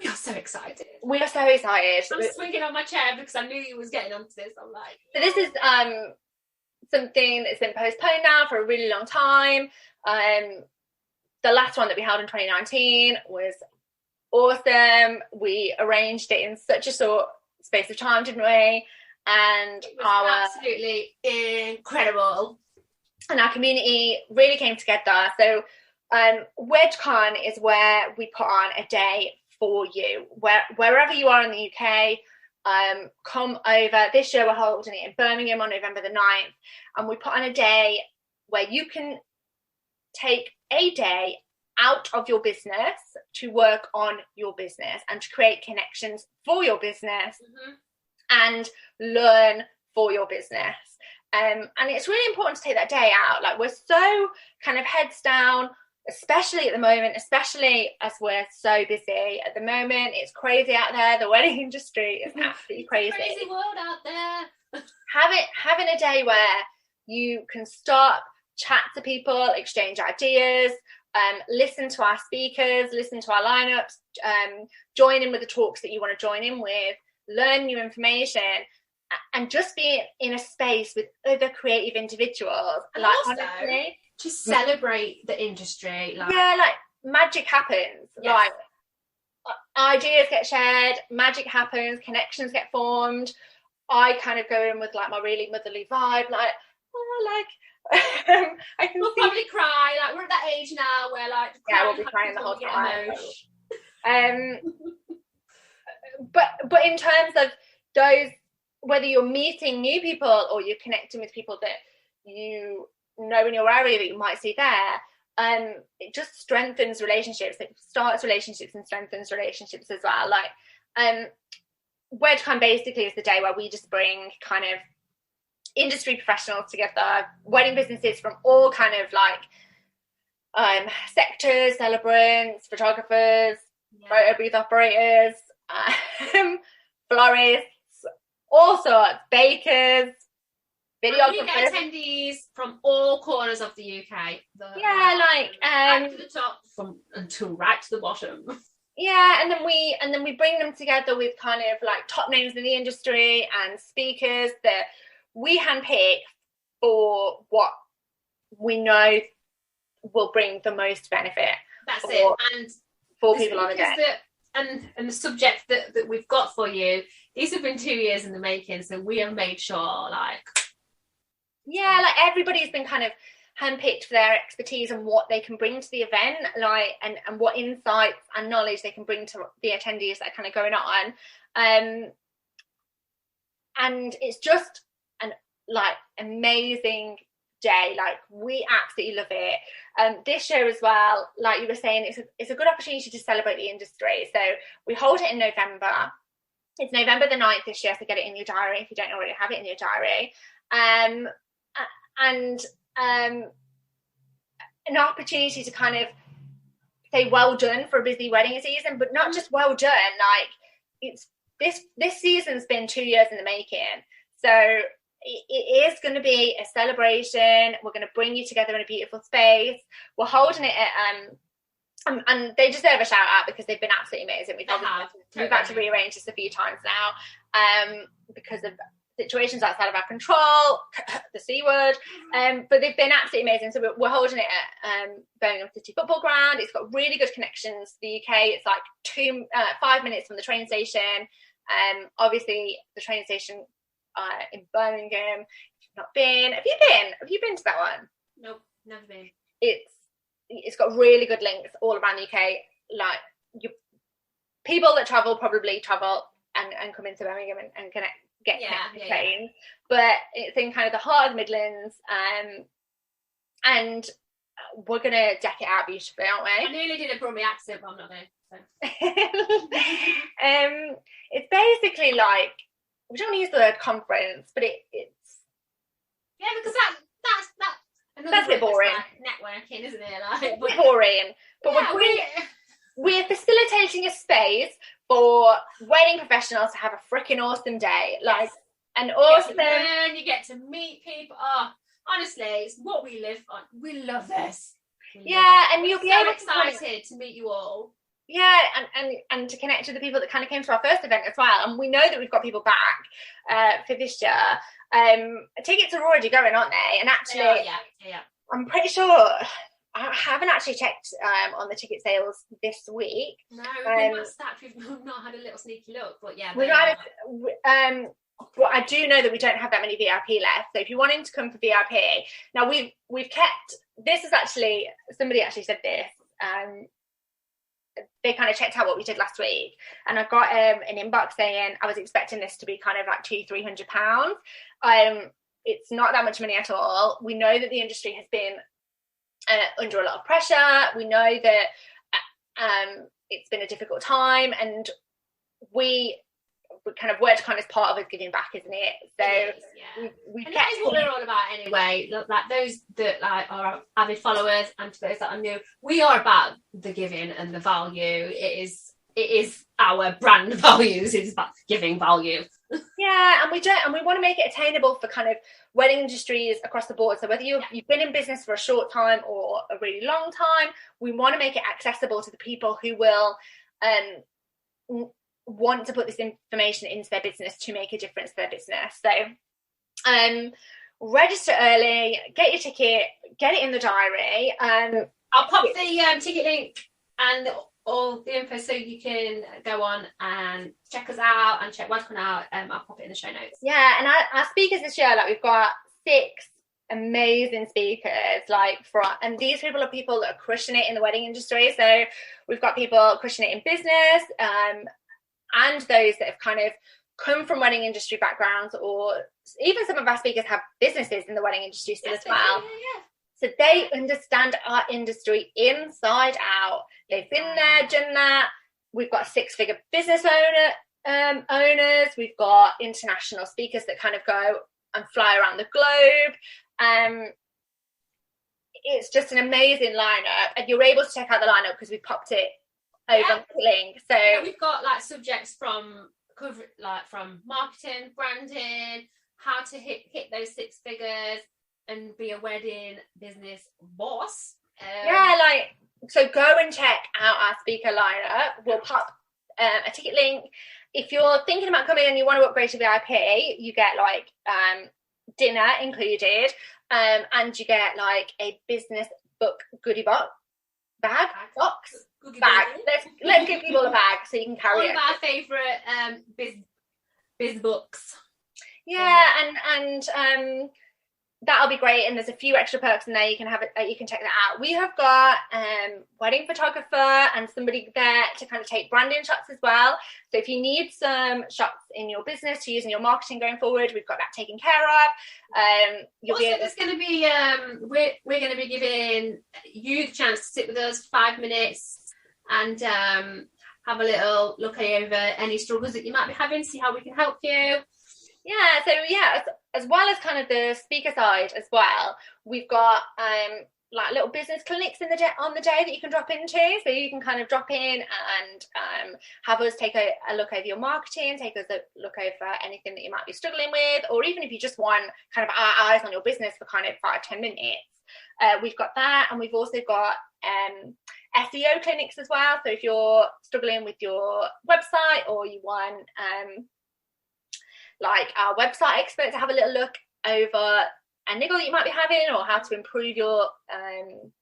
we are so excited. We are so excited. I'm swinging on my chair because I knew you was getting onto this. I'm like, so this is something that's been postponed now for a really long time. The last one that we held in 2019 was awesome. We arranged it in such a short space of time, didn't we? And it was absolutely incredible. And our community really came together. So WedCon is where we put on a day for you. Wherever you are in the UK, come over. This year we're holding it in Birmingham on November the 9th. And we put on a day where you can take a day out of your business to work on your business and to create connections for your business and learn for your business. And it's really important to take that day out. Like, we're so kind of heads down, especially at the moment, especially as we're so busy at the moment. It's crazy out there. The wedding industry is absolutely crazy. Crazy world out there. Having a day where you can stop, chat to people, exchange ideas, listen to our speakers, listen to our lineups, join in with the talks that you want to join in with, learn new information, and just be in a space with other creative individuals. And like, also, honestly, to celebrate the industry. Like magic happens. Yes. Like, ideas get shared, magic happens, connections get formed. I kind of go in with like my really motherly vibe, like, oh, like I can we'll probably cry. Like, we're at that age now where like we'll be crying the whole time. But in terms of those, whether you're meeting new people or you're connecting with people that you know in your area that you might see there, it just strengthens relationships. It starts relationships and strengthens relationships as well. Like, WedCon basically is the day where we just bring kind of industry professionals together, wedding businesses from all kind of like sectors, celebrants, photographers, photo booth operators, florists, all sorts, bakers, videographers. You get attendees from all corners of the UK. Right to the top until right to the bottom. Yeah, and then we bring them together with kind of like top names in the industry and speakers that we handpick for what we know will bring the most benefit. That's it. And for people on the day. And the subject that we've got for you, these have been 2 years in the making, so we have made sure, like everybody's been kind of handpicked for their expertise and what they can bring to the event, like and what insights and knowledge they can bring to the attendees that are kind of going on. And it's just an like amazing day. Like, we absolutely love it. This year as well, like you were saying, it's a good opportunity to celebrate the industry. So we hold it in November. It's November the 9th this year, so get it in your diary if you don't already have it in your diary. And an opportunity to kind of say well done for a busy wedding season, but not just well done. Like, it's this season's been 2 years in the making, so it is going to be a celebration. We're going to bring you together in a beautiful space. We're holding it at and they deserve a shout out because they've been absolutely amazing. We've had to rearrange this a few times now because of situations outside of our control, the C word, but they've been absolutely amazing. So we're holding it at Birmingham City Football Ground. It's got really good connections to the UK. It's like 5 minutes from the train station. Obviously the train station in Birmingham. If you've not been, have you been to that one? Nope, never been. It's got really good links all around the UK. Like, people that probably travel and come into Birmingham and connect. Get trains, but it's in kind of the heart of the Midlands, and we're gonna deck it out beautifully, aren't we? I nearly did a Brummie accent, but I'm not going. So. It's basically like, we don't use the word conference, but it's because that's a bit boring. Like networking, isn't it? Like, boring, but we're facilitating a space for wedding professionals to have a freaking awesome day. Like, an awesome. You get to meet people. Oh, honestly, it's what we live on. We love this. And you'll be excited to meet you all. Yeah, and to connect to the people that kind of came to our first event as well. And we know that we've got people back for this year. Tickets are already going, aren't they? And actually, I'm pretty sure. I haven't actually checked on the ticket sales this week. No, we've been stacked. We've not had a little sneaky look, but yeah. But I do know that we don't have that many VIP left. So if you're wanting to come for VIP, now we've kept. This is actually, somebody actually said this. They kind of checked out what we did last week, and I've got an inbox saying I was expecting this to be kind of like £200-300. It's not that much money at all. We know that the industry has been under a lot of pressure. We know that it's been a difficult time, and we kind of WedCon is part of us giving back, isn't it? So we and that is what we're all about anyway. Like, those that like are avid followers, and to those that are new, we are about the giving and the value. It is our brand values. It's about giving value. Yeah, and we want to make it attainable for kind of wedding industries across the board. So whether you've been in business for a short time or a really long time, we want to make it accessible to the people who will want to put this information into their business to make a difference to their business. So register early, get your ticket, get it in the diary. I'll pop the ticket link and all the info so you can go on and check us out and check WordCon out. I'll pop it in the show notes. Yeah, and our speakers this year, like we've got 6 amazing speakers, and these people are people that are crushing it in the wedding industry. So we've got people crushing it in business, and those that have kind of come from wedding industry backgrounds, or even some of our speakers have businesses in the wedding industry still as well. So they understand our industry inside out. They've been there, done that. We've got 6-figure business owners. We've got international speakers that kind of go and fly around the globe. It's just an amazing lineup, and you're able to check out the lineup because we popped it over on the link. So we've got like subjects from marketing, branding, how to hit those 6 figures and be a wedding business boss. So go and check out our speaker lineup. We'll pop a ticket link. If you're thinking about coming and you want to upgrade to VIP, you get dinner included, and you get a business book goodie box bag. Let's give people a bag so you can carry it. One of our favourite biz books. Yeah, and that'll be great. And there's a few extra perks in there. You can check that out. We have got wedding photographer and somebody there to kind of take branding shots as well. So if you need some shots in your business to use in your marketing going forward, we've got that taken care of. There's going to be we're going to be giving you the chance to sit with us 5 minutes and have a little look over any struggles that you might be having, see how we can help you. Yeah, so as well as kind of the speaker side as well, we've got little business clinics on the day that you can drop into. So you can kind of drop in and have us take a look over your marketing, take us a look over anything that you might be struggling with, or even if you just want kind of our eyes on your business for kind of 5-10 minutes. We've got that, and we've also got SEO clinics as well. So if you're struggling with your website, or you want our website expert to have a little look over a niggle that you might be having, or how to improve your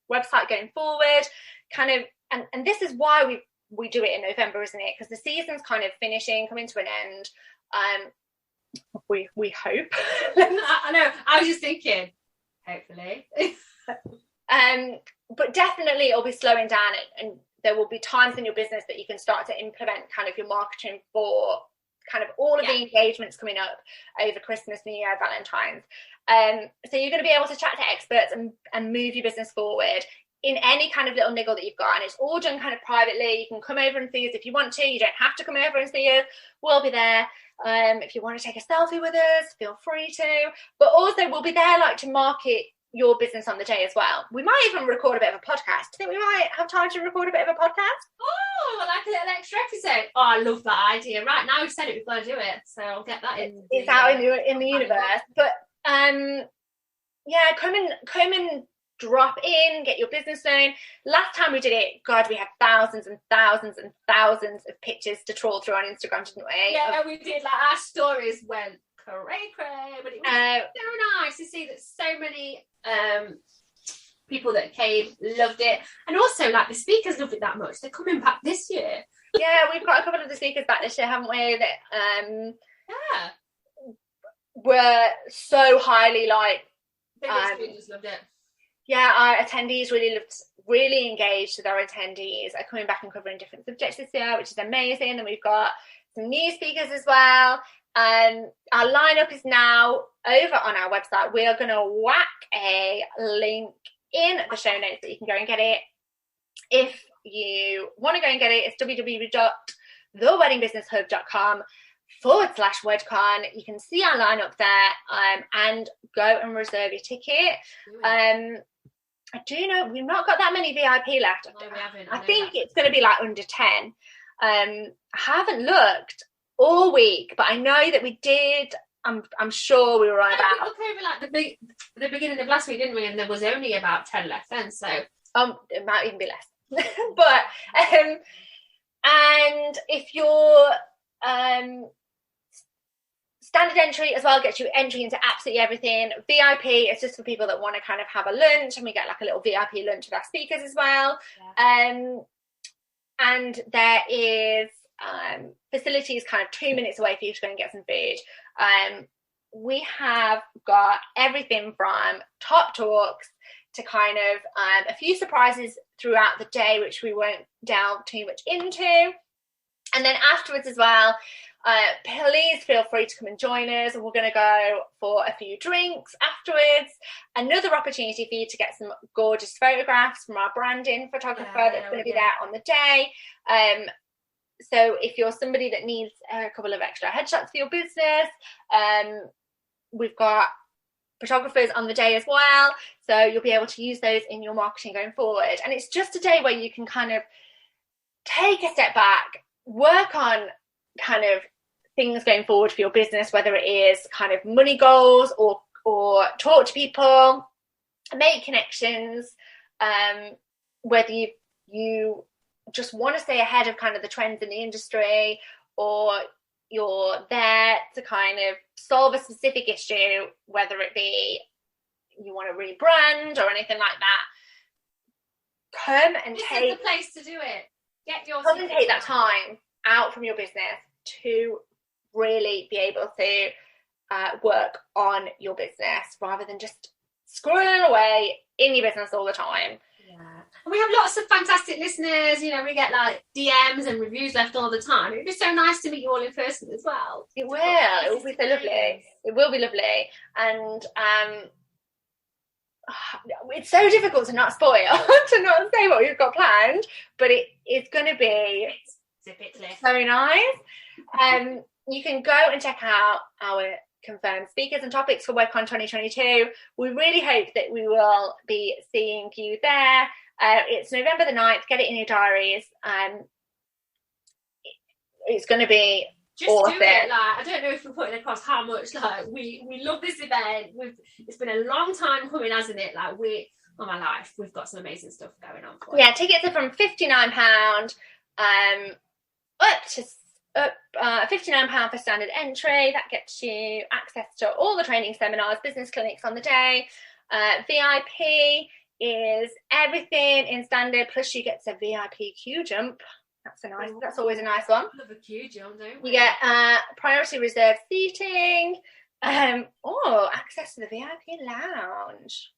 website going forward, and this is why we do it in November, isn't it? Because the season's kind of coming to an end. We hope. I know, I was just thinking, hopefully. But definitely it'll be slowing down, and there will be times in your business that you can start to implement kind of your marketing for kind of all of the engagements coming up over Christmas, New Year, Valentine's. So you're going to be able to chat to experts and move your business forward in any kind of little niggle that you've got. And it's all done kind of privately. You can come over and see us if you want to. You don't have to come over and see us. We'll be there. If you want to take a selfie with us, feel free to. But also we'll be there to market your business on the day as well. We might even record a bit of a podcast. Do you think we might have time to record a bit of a podcast? Oh, like a little extra episode. Oh, I love that idea. Right, now we've said it, we've got to do it. So I'll get that in. It's out in the universe. But come and drop in, get your business known. Last time we did it, God, we had thousands and thousands and thousands of pictures to trawl through on Instagram, didn't we? Yeah, we did. Our stories went cray, but it was so nice to see that so many people that came loved it, and also the speakers loved it that much. They're coming back this year. Yeah, we've got a couple of the speakers back this year, haven't we? That were so highly just loved it. Yeah, our attendees really engaged with our attendees. Are coming back and covering different subjects this year, which is amazing. And we've got some new speakers as well. Our lineup is now over on our website. We are going to whack a link in the show notes that you can go and get it. If you want to go and get it, it's www.theweddingbusinesshub.com/WordCon. You can see our lineup there, and go and reserve your ticket. I do know we've not got that many VIP left. No, we haven't. I think it's going to be under 10. I haven't looked all week, but I know that we did. I'm sure we were on about. We looked over the beginning of last week, didn't we? And there was only about 10 left then. So it might even be less. But and if you're standard entry as well, gets you entry into absolutely everything. VIP is just for people that want to kind of have a lunch, and we get a little VIP lunch with our speakers as well. And there is facilities kind of 2 minutes away for you to go and get some food. We have got everything from top talks to kind of a few surprises throughout the day, which we won't delve too much into. And then afterwards as well, please feel free to come and join us. We're going to go for a few drinks afterwards. Another opportunity for you to get some gorgeous photographs from our branding photographer that's going to be there on the day. So if you're somebody that needs a couple of extra headshots for your business, we've got photographers on the day as well. So you'll be able to use those in your marketing going forward. And it's just a day where you can kind of take a step back, work on kind of things going forward for your business, whether it is kind of money goals or talk to people, make connections, whether you just want to stay ahead of kind of the trends in the industry, or you're there to kind of solve a specific issue, whether it be you want to rebrand or anything like that. Come and this take is the place to do it. Come and take that time out from your business to really be able to work on your business rather than just scrolling away in your business all the time. Yeah. And we have lots of fantastic listeners. You know, we get like DMs and reviews left all the time. It'd be so nice to meet you all in person as well. It will be so lovely. It will be lovely. And it's so difficult to not spoil, to not say what we've got planned, but it's going to be so nice. You can go and check out our confirmed speakers and topics for WedCon 2022. We really hope that we will be seeing you there. It's November the 9th. Get it in your diaries. It's going to be just awesome. Do it. Like, I don't know if we're putting across how much like we love this event. It's been a long time coming, hasn't it? Like my life, we've got some amazing stuff going on for Yeah, tickets are from £59 up to £59 for standard entry. That gets you access to all the training seminars, business clinics on the day. VIP is everything in standard, plus you get a VIP queue jump. That's always a nice one. Love a queue jump, don't we? You get priority reserved seating. Access to the VIP lounge.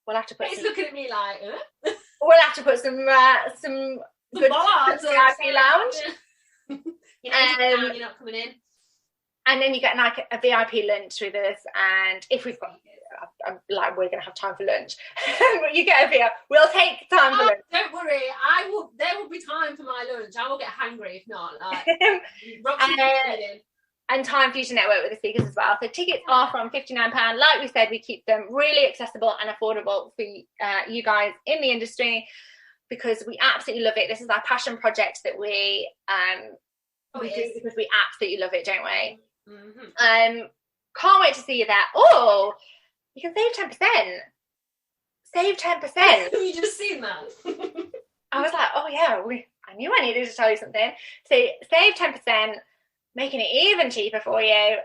We'll have to put. He's looking at me like. We'll have to put some good VIP lounge. You know, you're not coming in. And then you get like a VIP lunch with us, and if we've got, we're going to have time for lunch, but you get a VIP. We'll take time for lunch. Don't worry, there will be time for my lunch. I will get hungry if not. Like, and time for you to network with the speakers as well. So tickets are from £59. Like we said, we keep them really accessible and affordable for you guys in the industry, because we absolutely love it. This is our passion project that we do because we absolutely love it, don't we? Mm-hmm. Can't wait to see you there. Oh, you can save 10%. Save 10%. Have you just seen that? I was like, oh yeah, I knew I needed to tell you something. So save 10%, making it even cheaper for you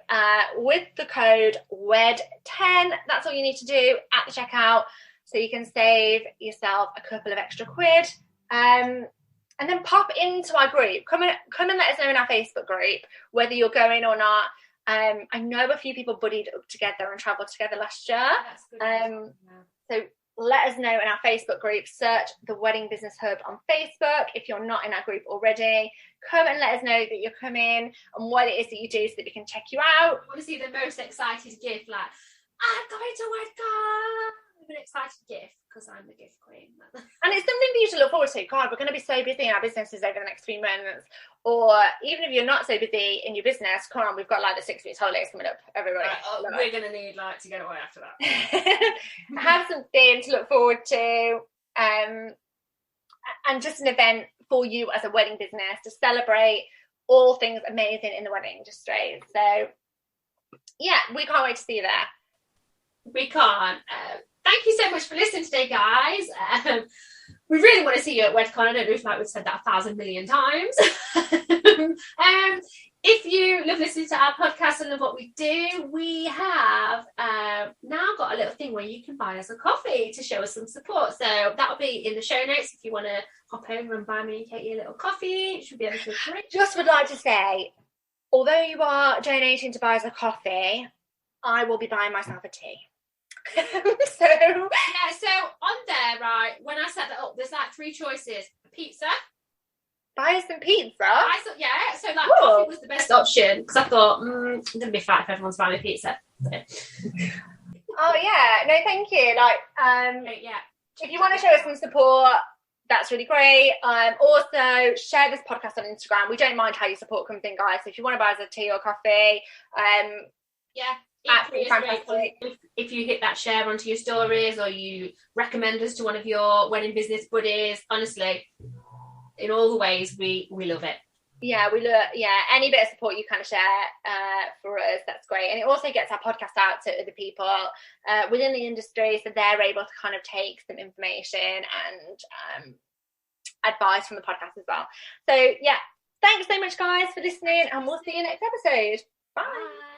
with the code WED10. That's all you need to do at the checkout, so you can save yourself a couple of extra quid. And then pop into our group. Come and let us know in our Facebook group whether you're going or not. I know a few people buddied up together and travelled together last year. So let us know in our Facebook group. Search the Wedding Business Hub on Facebook if you're not in our group already. Come and let us know that you're coming and what it is that you do so that we can check you out. I want to see the most excited gift, like, I'm going to WedCon. An excited gift, because I'm the gift queen. And it's something for you to look forward to. God, we're going to be so busy in our businesses over the next 3 months. Or even if you're not so busy in your business, come on, we've got like the 6 weeks holidays coming up, everybody. We're going to need like to get away after that. Have something to look forward to, and just an event for you as a wedding business to celebrate all things amazing in the wedding industry. So yeah, we can't wait to see you there. We can't. Thank you so much for listening today, guys. We really want to see you at WedCon. I don't know if we've said that 1,000 million times. If you love listening to our podcast, podcast and love what we do, we have now got a little thing where you can buy us a coffee to show us some support. So that'll be in the show notes if you want to hop over and buy me and Katie a little coffee. It should be able to great. Just would like to say, although you are donating to buy us a coffee, I will be buying myself a tea. So on there, right, when I set that up, there's like 3 choices: pizza, buy us some pizza. So like coffee was the best option because I thought I'm gonna be fat if everyone's buying me pizza. Oh yeah, no, thank you. If you want to show us some support, that's really great. Also, share this podcast on Instagram. We don't mind how your support comes in, guys. So if you want to buy us a tea or coffee, absolutely fantastic. If you hit that share onto your stories or you recommend us to one of your wedding business buddies, honestly, in all the ways, we love it. Yeah, any bit of support you kind of share for us, that's great. And it also gets our podcast out to other people within the industry, so they're able to kind of take some information and advice from the podcast as well. So yeah, thanks so much, guys, for listening, and we'll see you next episode. Bye.